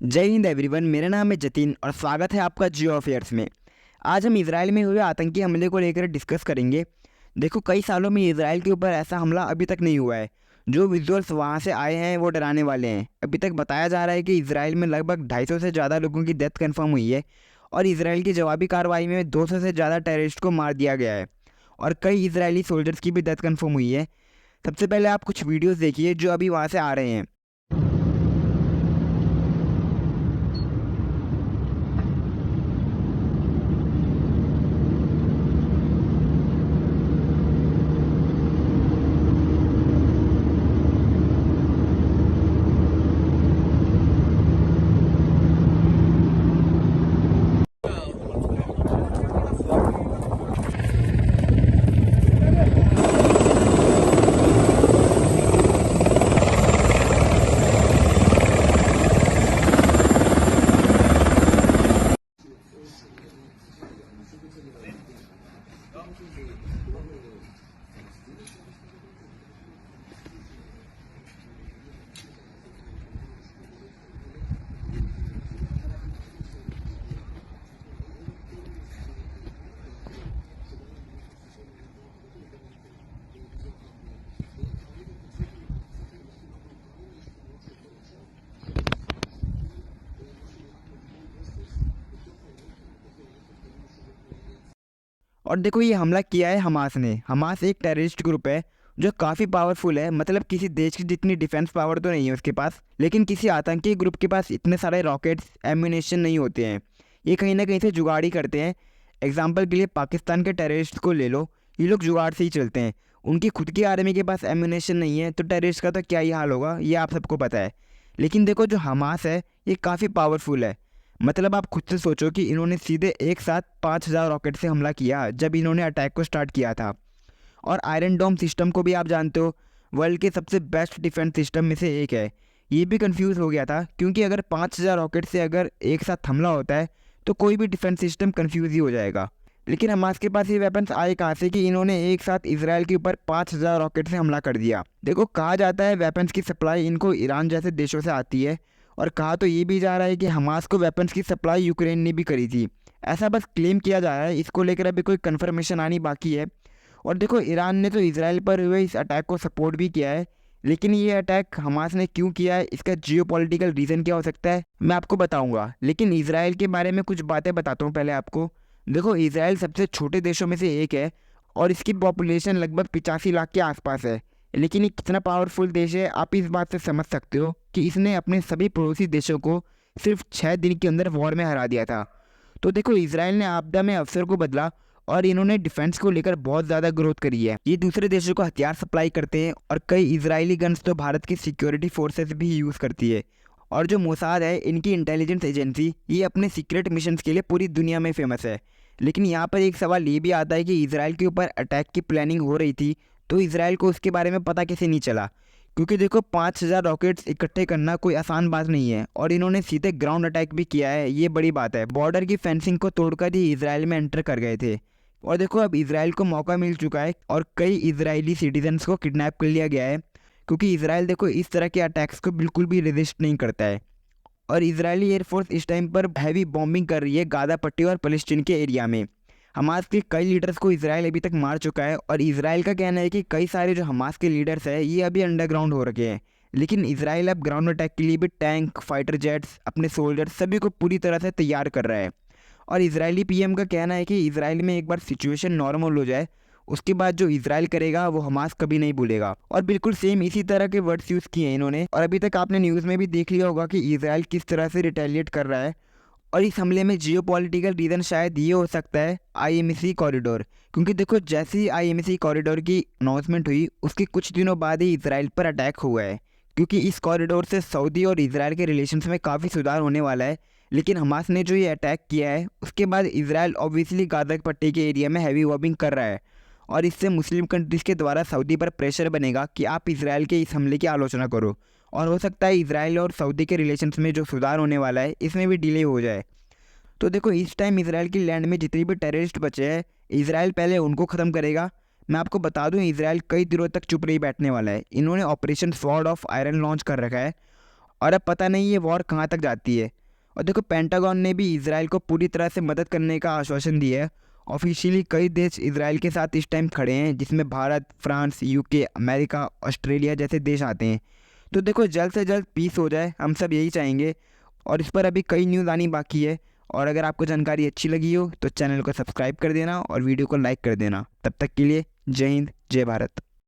जय हिंद एवरीवन, मेरा नाम है जतिन और स्वागत है आपका जियो अफेयर्स में। आज हम इजराइल में हुए आतंकी हमले को लेकर डिस्कस करेंगे। देखो, कई सालों में इजराइल के ऊपर ऐसा हमला अभी तक नहीं हुआ है। जो विजुअल्स वहाँ से आए हैं वो डराने वाले हैं। अभी तक बताया जा रहा है कि इजराइल में लगभग 250 से ज़्यादा लोगों की डेथ कन्फर्म हुई है और इजराइल की जवाबी कार्रवाई में 200 से ज़्यादा टेररिस्ट को मार दिया गया है और कई इजरायली सोल्जर्स की भी डेथ कन्फर्म हुई है। सबसे पहले आप कुछ वीडियोज़ देखिए जो अभी वहाँ से आ रहे हैं। और देखो, ये हमला किया है हमास ने। हमास एक टेररिस्ट ग्रुप है जो काफ़ी पावरफुल है। मतलब किसी देश की जितनी डिफेंस पावर तो नहीं है उसके पास, लेकिन किसी आतंकी ग्रुप के पास इतने सारे रॉकेट्स एम्यूनेशन नहीं होते हैं। ये कहीं ना कहीं से जुगाड़ ही करते हैं। एग्जाम्पल के लिए पाकिस्तान के टेररिस्ट को ले लो, ये लोग जुगाड़ से ही चलते हैं। उनकी खुद की आर्मी के पास एम्यूनेशन नहीं है तो टेररिस्ट का तो क्या ही हाल होगा, ये आप सबको पता है। लेकिन देखो, जो हमास है ये काफ़ी पावरफुल है। मतलब आप खुद से सोचो कि इन्होंने सीधे एक साथ 5000 रॉकेट से हमला किया जब इन्होंने अटैक को स्टार्ट किया था। और आयरन डोम सिस्टम को भी आप जानते हो, वर्ल्ड के सबसे बेस्ट डिफेंस सिस्टम में से एक है। ये भी कंफ्यूज हो गया था क्योंकि अगर 5000 रॉकेट से अगर एक साथ हमला होता है तो कोई भी डिफेंस सिस्टम कंफ्यूज ही हो जाएगा। लेकिन हमास के पास ये वेपन्स आए कहाँ से कि इन्होंने एक साथ इसराइल के ऊपर 5000 रॉकेट से हमला कर दिया। देखो, कहा जाता है वेपन्स की सप्लाई इनको ईरान जैसे देशों से आती है, और कहा तो ये भी जा रहा है कि हमास को वेपन्स की सप्लाई यूक्रेन ने भी करी थी। ऐसा बस क्लेम किया जा रहा है, इसको लेकर अभी कोई कंफर्मेशन आनी बाकी है। और देखो, ईरान ने तो इसराइल पर हुए इस अटैक को सपोर्ट भी किया है, लेकिन ये अटैक हमास ने क्यों किया है, इसका जियोपॉलिटिकल रीज़न क्या हो सकता है, मैं आपको बताऊंगा। लेकिन इसराइल के बारे में कुछ बातें बताता हूँ पहले आपको। देखो, इसराइल सबसे छोटे देशों में से एक है और इसकी पॉपुलेशन लगभग 85 लाख के आसपास है। लेकिन ये कितना पावरफुल देश है आप इस बात से समझ सकते हो कि इसने अपने सभी पड़ोसी देशों को सिर्फ 6 दिन के अंदर वॉर में हरा दिया था। तो देखो, इसराइल ने आपदा में अवसर को बदला और इन्होंने डिफेंस को लेकर बहुत ज़्यादा ग्रोथ करी है। ये दूसरे देशों को हथियार सप्लाई करते हैं और कई इजरायली गन्स तो भारत की सिक्योरिटी फोर्सेस भी यूज़ करती है। और जो मोसाद है, इनकी इंटेलिजेंस एजेंसी, ये अपने सीक्रेट मिशंस के लिए पूरी दुनिया में फेमस है। लेकिन यहाँ पर एक सवाल ये भी आता है कि इसराइल के ऊपर अटैक की प्लानिंग हो रही थी तो इसराइल को उसके बारे में पता कैसे नहीं चला। क्योंकि देखो, 5000 रॉकेट्स इकट्ठे करना कोई आसान बात नहीं है और इन्होंने सीधे ग्राउंड अटैक भी किया है, ये बड़ी बात है। बॉर्डर की फेंसिंग को तोड़कर ही इसराइल में एंटर कर गए थे। और देखो, अब इसराइल को मौका मिल चुका है और कई इजरायली सिटीजन्स को किडनैप कर लिया गया है, क्योंकि इसराइल देखो इस तरह के अटैक्स को बिल्कुल भी रेजिस्ट नहीं करता है। और इजरायली एयरफोर्स इस टाइम पर हैवी बॉम्बिंग कर रही है गाजा पट्टी और फलस्तीन के एरिया में। हमास के कई लीडर्स को इसराइल अभी तक मार चुका है और इसराइल का कहना है कि कई सारे जो हमास के लीडर्स हैं ये अभी अंडरग्राउंड हो रखे हैं। लेकिन इसराइल अब ग्राउंड अटैक के लिए भी टैंक, फाइटर जेट्स, अपने सोल्जर्स सभी को पूरी तरह से तैयार कर रहा है। और इजरायली पीएम का कहना है कि इसराइल में एक बार सिचुएशन नॉर्मल हो जाए उसके बाद जो इसराइल करेगा वो हमास कभी नहीं भूलेगा। और बिल्कुल सेम इसी तरह के वर्ड्स यूज़ किए हैं इन्होंने। और अभी तक आपने न्यूज़ में भी देख लिया होगा कि इसराइल किस तरह से रिटेलिएट कर रहा है। और इस हमले में जियोपॉलिटिकल रीज़न शायद ये हो सकता है आईएमसी कॉरिडोर। क्योंकि देखो, जैसे ही आईएमसी कॉरिडोर की अनाउंसमेंट हुई उसके कुछ दिनों बाद ही इसराइल पर अटैक हुआ है। क्योंकि इस कॉरिडोर से सऊदी और इसराइल के रिलेशंस में काफ़ी सुधार होने वाला है। लेकिन हमास ने जो ये अटैक किया है उसके बाद इसराइल ऑब्वियसली गाजा पट्टी के एरिया में हैवी बॉम्बिंग कर रहा है और इससे मुस्लिम कंट्रीज़ के द्वारा सऊदी पर प्रेशर बनेगा कि आप इसराइल के इस हमले की आलोचना करो। और हो सकता है इसराइल और सऊदी के रिलेशंस में जो सुधार होने वाला है इसमें भी डिले हो जाए। तो देखो, इस टाइम इसराइल की लैंड में जितने भी टेररिस्ट बचे हैं इसराइल पहले उनको ख़त्म करेगा। मैं आपको बता दूं, इसराइल कई दिनों तक चुप नहीं बैठने वाला है। इन्होंने operation sword of iron launch कर रखा है और अब पता नहीं ये वॉर कहाँ तक जाती है। और देखो पेंटागन ने भी इसराइल को पूरी तरह से मदद करने का आश्वासन दिया है। ऑफिशियली कई देश इसराइल के साथ इस टाइम खड़े हैं, जिसमें Bharat, France, UK, America, Australia जैसे देश आते हैं। तो देखो जल्द से जल्द पीस हो जाए, हम सब यही चाहेंगे। और इस पर अभी कई न्यूज़ आनी बाकी है। और अगर आपको जानकारी अच्छी लगी हो तो चैनल को सब्सक्राइब कर देना और वीडियो को लाइक कर देना। तब तक के लिए जय हिंद, जय भारत।